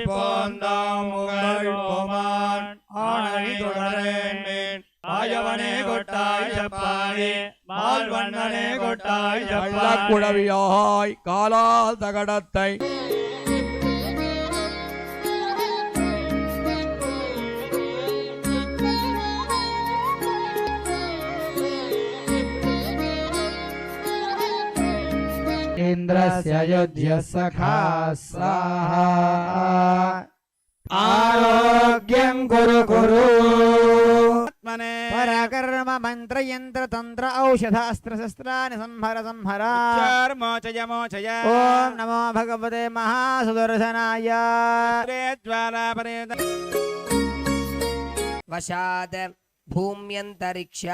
போந்தோம் உங்கள் கோமான் ஆணை தொடரேன் ஆயவனே கொட்டாய் செப்பாடி மால்வண்ணனே கொட்டாய் குழவியாய் காலால் தகடத்தை इंद्रस्य युज्य सखा स्वाहा आरोग्यं कुरु कुरु पराकर्म मंत्र यंत्र तंत्र औषध अस्त्र शस्त्राणि संहर संहर मोचय मोचय ओम नमो भगवते महासुदर्शनाय वशाद भूम्यंतरिक्ष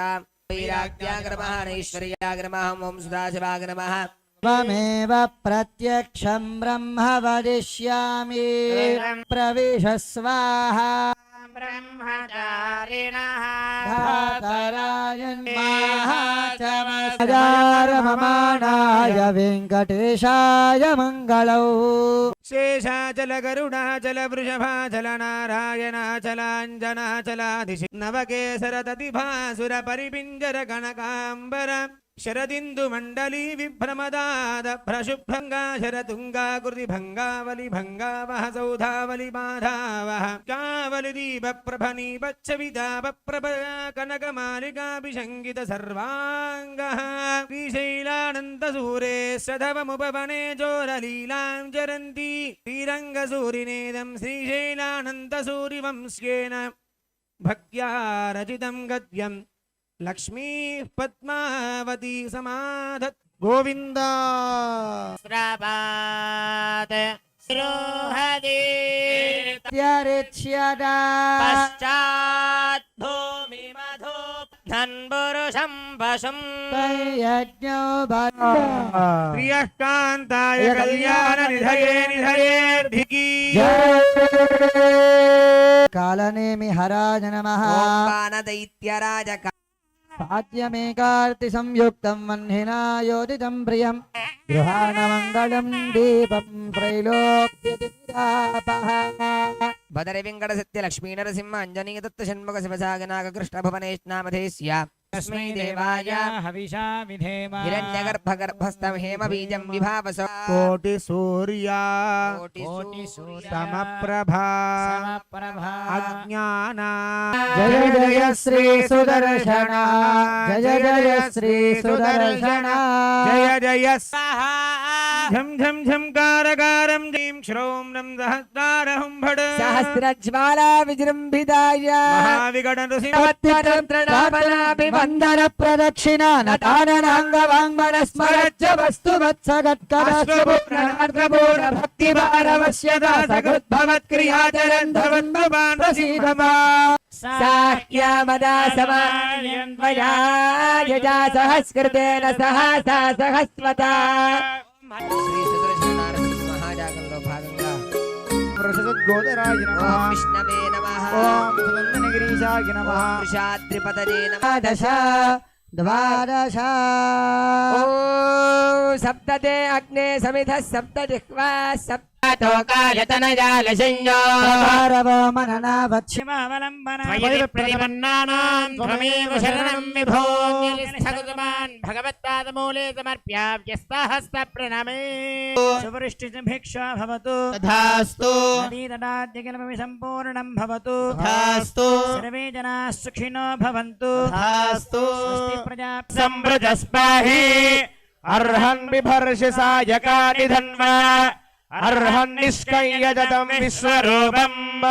वैराग्याग्रमः नैश्वर्याग्रमः ओम सुदाशिवाग्रमः त्वमेव प्रत्यक्षं ब्रह्म वदिष्यामि प्रविश स्वाहा ब्रह्मचारिणः महाचमस्तारममानाय वेंकटेशाय मंगलौ शेषाचल गरुडाचल वृषभाचल नारायणाचलाञ्जनाचलाधिशि नवकेसर ततिभासुर परिपिञ्जर कनकाम्बर शरदिन्दु मंडली विभ्रमदाद भ्रशुभंगा शरतुंगा कृति भंगावली भंगावह सौधावली बाधावह कावली दीप प्रभनी बच्छविता प्रभ कनकमालिका विशंगित सर्वांगः श्रीशैलानंद सूरे सधवमुपवने जोरलीलां जरन्ति श्रीरंग सूरिनेदं श्रीशैलानंद सूरिवंश्येन भक्त्या रचितं गद्यम् लक्ष्मी पद्मावती समाधत् गोविंद श्रावात श्रोहदे त्यारेच्यदा पश्चात् भूमि मधो धन्पुरुषं वशं यज्ञो प्रियः कान्ताय कल्याण निधये निधयेर्धिकी कालनेमि हराज नमः दैत्यराज साध्यमेकार्ति संयुक्तं वह्निना योदितं प्रियं गृहाणमङ्गलं दीपं त्रैलोक्यतिरापः बदरे वेंकट सत्य लक्ष्मी नरसिंह अंजनी दत्त षण्मुख शिवसागनाग कृष्ण भुवनेशनामधेस्या तस्मै देवाय हविषा विधेम हिरण्यगर्भगर्भस्थं हेम बीजं विभावस कोटि सूर्या समप्रभा अज्ञाना जय जय श्री सुदर्शन जय जय श्री सुदर्शन जय जय स्वाहा झम झम झंकारकारं जीं श्रों रं सहस्रारहं भड सहस्रज्वाला विजृंभिताय महाविकट वंदन प्रदक्षिणा नताननांग वांगमन स्मरच्च वस्तु वत्सगत्करस्वपूर्ण भक्ति भारवश्यदा सगुद्भवत् क्रियाचरन् धवन्भवान् प्रसीदमा साह्यामदा समायन्वया यजा सहस्कृतेन सहसा सहस्वता श्री सुदर्शन नारसिंह महाजागंलो भागंगा प्रसद्गोदराय नमः ओम विष्णवे नमः ओम सुगंधनगिरीशाय नमः वृषाद्रिपतये नमः द्वादश द्वादश ओ सप्तते अग्ने समिधः सप्त जिह्वा सप्त तोकायतनजालशय्यो भारवो मनना वत्स्यमावलम्बन प्रतिपन्नानां त्वमेव शरणं विभो निष्ठगुतमान् भगवत्पादमूले समर्प्याभ्यस्ताहस्तप्रणमे सुवृष्टिभिक्षा भवतु तथास्तु नदीतटाद्यकिलमपि सम्पूर्णं भवतु तथास्तु सर्वे जनाः सुखिनो भवन्तु तथास्तु स्वस्ति प्रजा सम्प्रजस्पाहि अर्हन् बिभर्षि सायकानि धन्वा अर्हन् निष्कय्यजतं विश्वरूपम्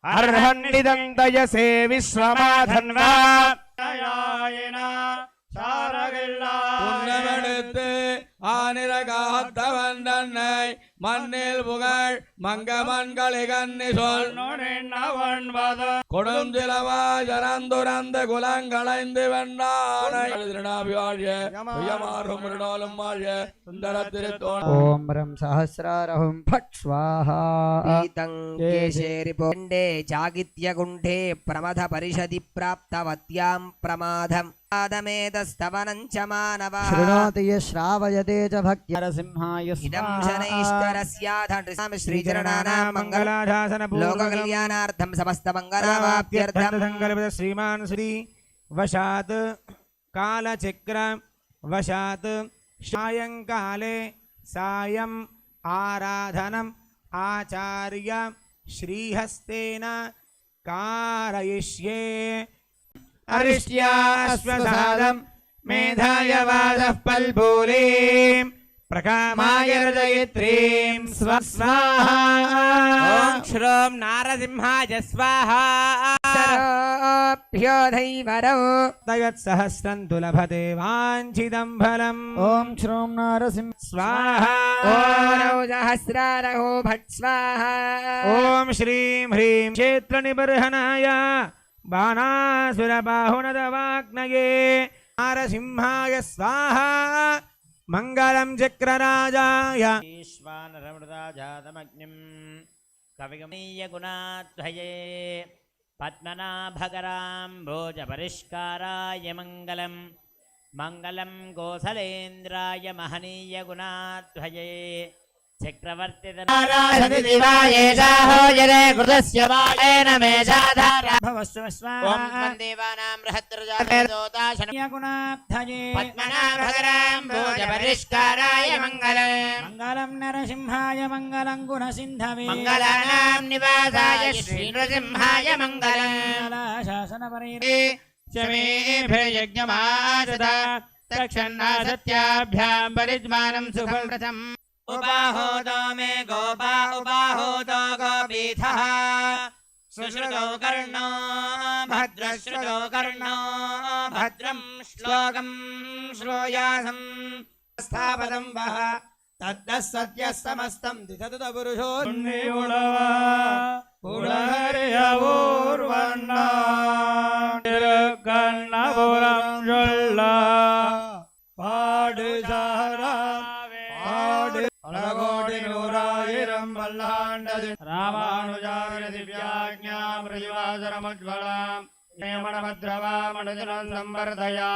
अर्हन् निदन्तयसे विश्वमाधन्वा புன்னமெடுத்து ஆனிரகாத்தவன் தன்னை மண்ணில் புகழ் மங்கமன்களை கண்ணி சொல் கொடுஞ்சிலவா ஜனந்துரந்த குலங்களைந்து வெண்ணாரும் வாழ்க சுந்தர திருத்தோணம் ओम रं सहस्रारहुं फट् स्वाहा केशेरिपोण्डे चागित्यकुण्ठे प्रमथ परिषदि प्राप्तवत्यां प्रमादम् आदमेतस्तवनं च मानवः शृणोति यः श्रावयते च भक्त्या नरसिंहाय इदं शनैश्च परिवारस्याधाम श्रीचरणानां मंगल मंगलाशासन लोककल्याणार्थं समस्तमङ्गलावाप्त्यर्थं संकल्पित श्रीमान श्री वशात कालचक्र वशात सायंकाले सायं आराधनम् आचार्य श्रीहस्तेन कारयिष्ये अरिष्ट्याश्वसादं मेधायवादः पल्बूलीं प्रकामाय हृदयत्रीं स्वाहा ॐ श्रों नारसिंहाय स्वाहा सरोभ्यो धैवरौ तयत्सहस्रं तु लभते वाञ्छितं फलम् ॐ श्रों नारसिंह स्वाहा ॐ सहस्रारहो भट् स्वाहा ॐ श्रीं ह्रीं क्षेत्रनिबर्हणाय बाणासुरबाहुनदवाग्नये नारसिंहाय स्वाहा मङ्गलं चक्रराजाय ईश्वानरमृदाजातमग्निं कविगमनीयगुणाध्वये पद्मनाभकराम्भोजपरिष्काराय मङ्गलं मङ्गलं गोसलेन्द्राय महनीयगुणाध्वये आराधति दिवायेषाहो यदे कृतस्य बालेन मेषाधारा भवस्व ॐ स्वाहा देवानां बृहद्रजातोदाशनगुणाब्धये पद्मनाभकराम्भोजपरिष्काराय मङ्गलम् मङ्गलं नरसिंहाय मङ्गलं गुणसिन्धवे मङ्गलानां निवासाय श्रीनृसिंहाय मङ्गलम् शासनपरे शमेभिर्यज्ञमासदा तक्षन्नासत्याभ्यां परिज्मानं सुफलप्रदम् उपाहोतो मे गोपा उपाहोतो गोपीठः सुश्रुतो कर्णो भद्रश्रुतो कर्णो भद्रं श्लोकं श्रूयासं स्थापदं वः तद्दः सद्यः समस्तं दिशतु पुरुषो रामानुजाय दिव्याज्ञां प्रतिवासरमुज्ज्वलां नियमनभद्रवामनुजनं संवर्धया